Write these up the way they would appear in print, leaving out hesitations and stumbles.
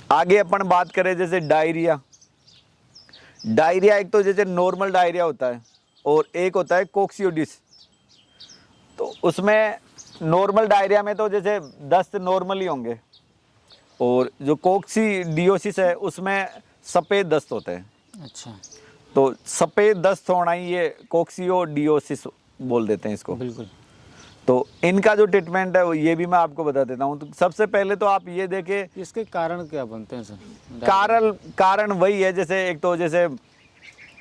आगे अपन बात करें जैसे डायरिया। डायरिया एक तो जैसे नॉर्मल डायरिया होता है और एक होता है कोक्सियोडिस। तो उसमें नॉर्मल डायरिया में तो जैसे दस्त नॉर्मल ही होंगे, और जो कोक्सीडियोसिस है उसमें सफ़ेद दस्त होते हैं। अच्छा, तो सफ़ेद दस्त होना ही ये कोक्सियोडियोसिस बोल देते हैं इसको। बिल्कुल। तो इनका जो ट्रीटमेंट है वो ये भी मैं आपको बता देता हूँ। तो सबसे पहले तो आप ये देखें, इसके कारण क्या बनते हैं सर? कारण वही है, जैसे एक तो जैसे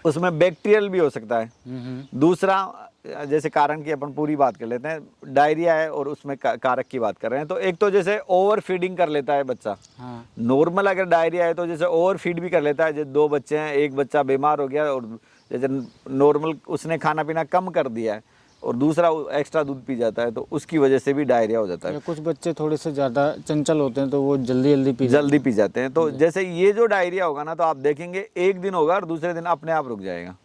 उसमें बैक्टीरियल भी हो सकता है। दूसरा जैसे कारण की अपन पूरी बात कर लेते हैं, डायरिया है और उसमें कारक की बात कर रहे हैं। तो एक तो जैसे ओवर फीडिंग कर लेता है बच्चा। हाँ। नॉर्मल अगर डायरिया है तो जैसे ओवर फीड भी कर लेता है। जैसे 2 बच्चे हैं, एक बच्चा बीमार हो गया और जैसे नॉर्मल उसने खाना पीना कम कर दिया है और दूसरा एक्स्ट्रा दूध पी जाता है, तो उसकी वजह से भी डायरिया हो जाता है। या कुछ बच्चे थोड़े से ज़्यादा चंचल होते हैं तो वो जल्दी पी जाते हैं। तो जैसे ये जो डायरिया होगा ना, तो आप देखेंगे एक दिन होगा और दूसरे दिन अपने आप रुक जाएगा।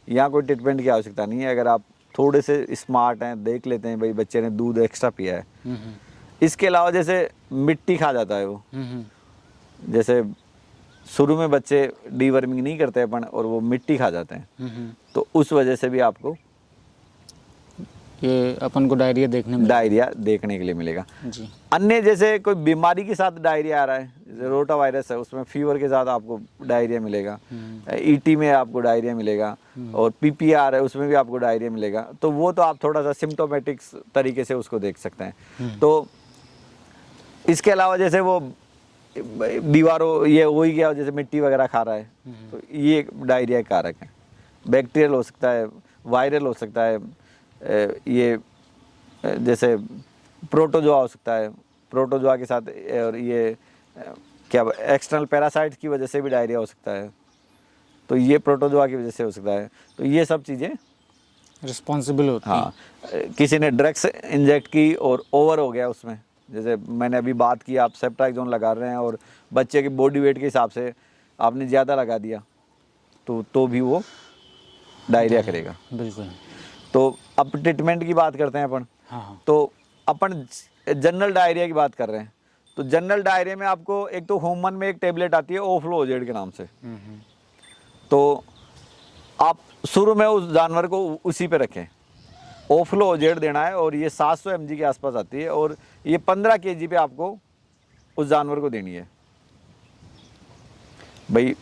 यहाँ कोई ट्रीटमेंट की आवश्यकता नहीं है। अगर आप थोड़े से स्मार्ट हैं, देख लेते हैं भाई बच्चे ने दूध एक्स्ट्रा पिया है। इसके अलावा जैसे मिट्टी खा जाता है वो, जैसे शुरू में बच्चे डीवर्मिंग नहीं करते अपन और वो मिट्टी खा जाते हैं, तो उस वजह से भी आपको ये अपन को डायरिया देखने के लिए मिलेगा। जी। अन्य जैसे कोई बीमारी के साथ डायरिया आ रहा है, जैसे रोटा वायरस है, उसमें फीवर के साथ आपको डायरिया मिलेगा। ईटी में आपको डायरिया मिलेगा और पीपीआर है, उसमें भी आपको डायरिया मिलेगा। तो वो तो आप थोड़ा सा सिम्टोमेटिक तरीके से उसको देख सकते हैं। तो इसके अलावा जैसे वो दीवारों ये हो ही गया, जैसे मिट्टी वगैरह खा रहा है, तो ये डायरिया कारक है। बैक्टीरियल हो सकता है, वायरल हो सकता है, ये जैसे प्रोटोजोआ हो सकता है। प्रोटोजोआ के साथ और ये क्या एक्सटर्नल पैरासाइट्स की वजह से भी डायरिया हो सकता है। तो ये प्रोटोजोआ की वजह से हो सकता है। तो ये सब चीज़ें रिस्पॉन्सिबल होती हैं। हाँ, किसी ने ड्रग्स इंजेक्ट की और ओवर हो गया उसमें, जैसे मैंने अभी बात की, आप सेप्ट्राक्सोन लगा रहे हैं और बच्चे के बॉडी वेट के हिसाब से आपने ज़्यादा लगा दिया, तो भी वो डायरिया करेगा। बिल्कुल। तो अब ट्रीटमेंट की बात करते हैं अपन। हाँ। तो अपन जनरल डायरिया की बात कर रहे हैं। तो जनरल डायरिया में आपको एक तो ह्यूमन में एक टेबलेट आती है ओफ्लोजेड के नाम से। तो आप शुरू में उस जानवर को उसी पे रखें, ओफ्लोजेड देना है, और ये 700 mg के आसपास आती है और ये 15 kg पे आपको उस जानवर को देनी है भाई,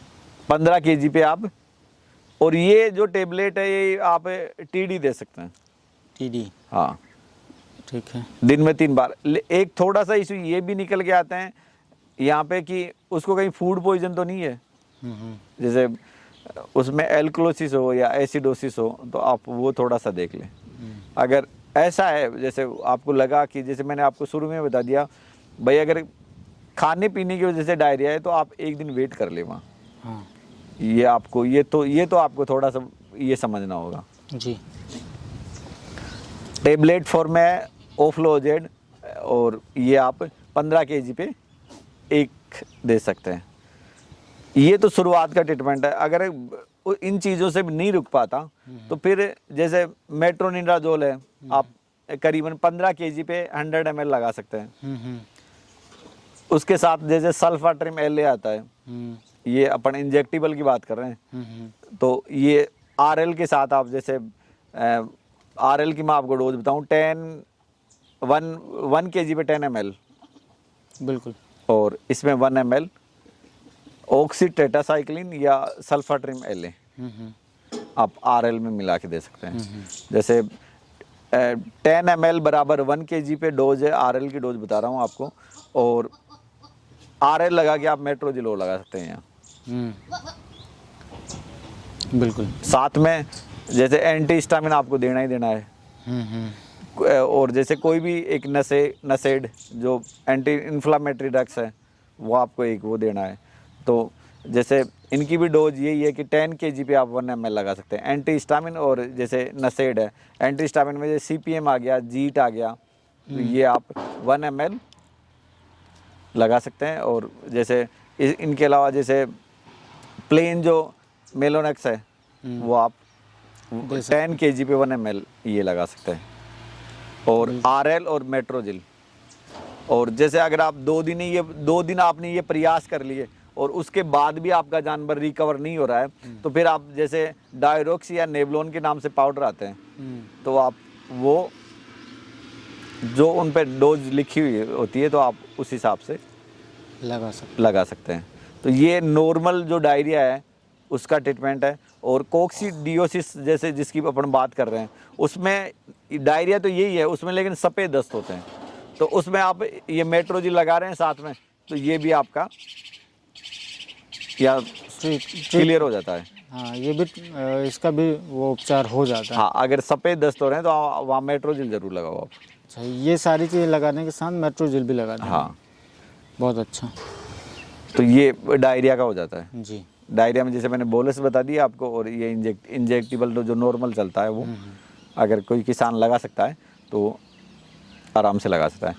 15 kg पे आप। और ये जो टेबलेट है ये आप टीडी दे सकते हैं। टीडी? हाँ, ठीक है। दिन में 3 बार। एक थोड़ा सा इशू ये भी निकल के आते हैं यहाँ पे कि उसको कहीं फूड पॉइजन तो नहीं है, जैसे उसमें एल्कोलोसिस हो या एसिडोसिस हो, तो आप वो थोड़ा सा देख लें। अगर ऐसा है, जैसे आपको लगा कि जैसे मैंने आपको शुरू में बता दिया भाई, अगर खाने पीने की वजह से डायरिया है तो आप एक दिन वेट कर ले वहाँ। हाँ। ये तो आपको थोड़ा सा ये समझना होगा। जी। टेबलेट फॉर्म में ओफ्लोजेड, और ये आप 15 kg पे एक दे सकते हैं। ये तो शुरुआत का ट्रीटमेंट है। अगर इन चीज़ों से भी नहीं रुक पाता तो फिर जैसे मेट्रोनिडाजोल है, आप करीबन 15 kg पे 100 ml लगा सकते हैं। उसके साथ जैसे सल्फाट्रिम एल आता है, ये अपन इंजेक्टिबल की बात कर रहे हैं। तो ये आरएल के साथ आप जैसे आरएल की मैं आपको डोज बताऊं, 1 kg पे 10 ml, बिल्कुल। और इसमें 1 ml ऑक्सीटेट्रासाइक्लिन या सल्फाट्रिम एल आप आरएल में मिला के दे सकते हैं। जैसे 10 ml बराबर 1 kg पे डोज है, आरएल की डोज बता रहा हूँ आपको। और आरएल लगा के आप मेट्रोजिलोल लगा सकते हैं यहाँ। बिल्कुल। साथ में जैसे एंटी हिस्टामिन आपको देना ही देना है। और जैसे कोई भी एक नसेड जो एंटी इन्फ्लामेटरी ड्रग्स है, वो आपको एक वो देना है। तो जैसे इनकी भी डोज यही है कि 10 kg पे आप 1 ml लगा सकते हैं एंटी हिस्टामिन। और जैसे नसेड है, एंटी हिस्टामिन में जैसे CPM आ गया, जीट आ गया, तो ये आप 1 ml लगा सकते हैं। और जैसे इनके अलावा जैसे प्लेन जो मेलोनेक्स है, वो आप 10 kg पे 1 ml ये लगा सकते हैं। और आरएल और मेट्रोजिल और जैसे अगर आप 2 दिन आपने ये प्रयास कर लिए और उसके बाद भी आपका जानवर रिकवर नहीं हो रहा है, तो फिर आप जैसे डायरोक्स या नेबलोन के नाम से पाउडर आते हैं, तो आप वो जो उन पे डोज लिखी हुई होती है तो आप उस हिसाब से लगा सकते हैं। तो ये नॉर्मल जो डायरिया है उसका ट्रीटमेंट है। और कोक्सीडियोसिस जैसे जिसकी अपन बात कर रहे हैं, उसमें डायरिया तो यही है उसमें, लेकिन सफ़ेद दस्त होते हैं। तो उसमें आप ये मेट्रोजिल लगा रहे हैं साथ में, तो ये भी आपका या क्लियर हो जाता है। हाँ, ये भी इसका भी वो उपचार हो जाता है। हाँ, अगर सफ़ेद दस्त हो रहे हैं तो वहाँ मेट्रोजिल ज़रूर लगाओ आप। अच्छा, ये सारी चीज़ें लगाने के साथ मेट्रोजिल भी लगा दें। हाँ, बहुत अच्छा। तो ये डायरिया का हो जाता है। जी। डायरिया में जैसे मैंने बोलस बता दिया आपको, और ये इंजेक्टिबल जो नॉर्मल चलता है वो अगर कोई किसान लगा सकता है तो आराम से लगा सकता है।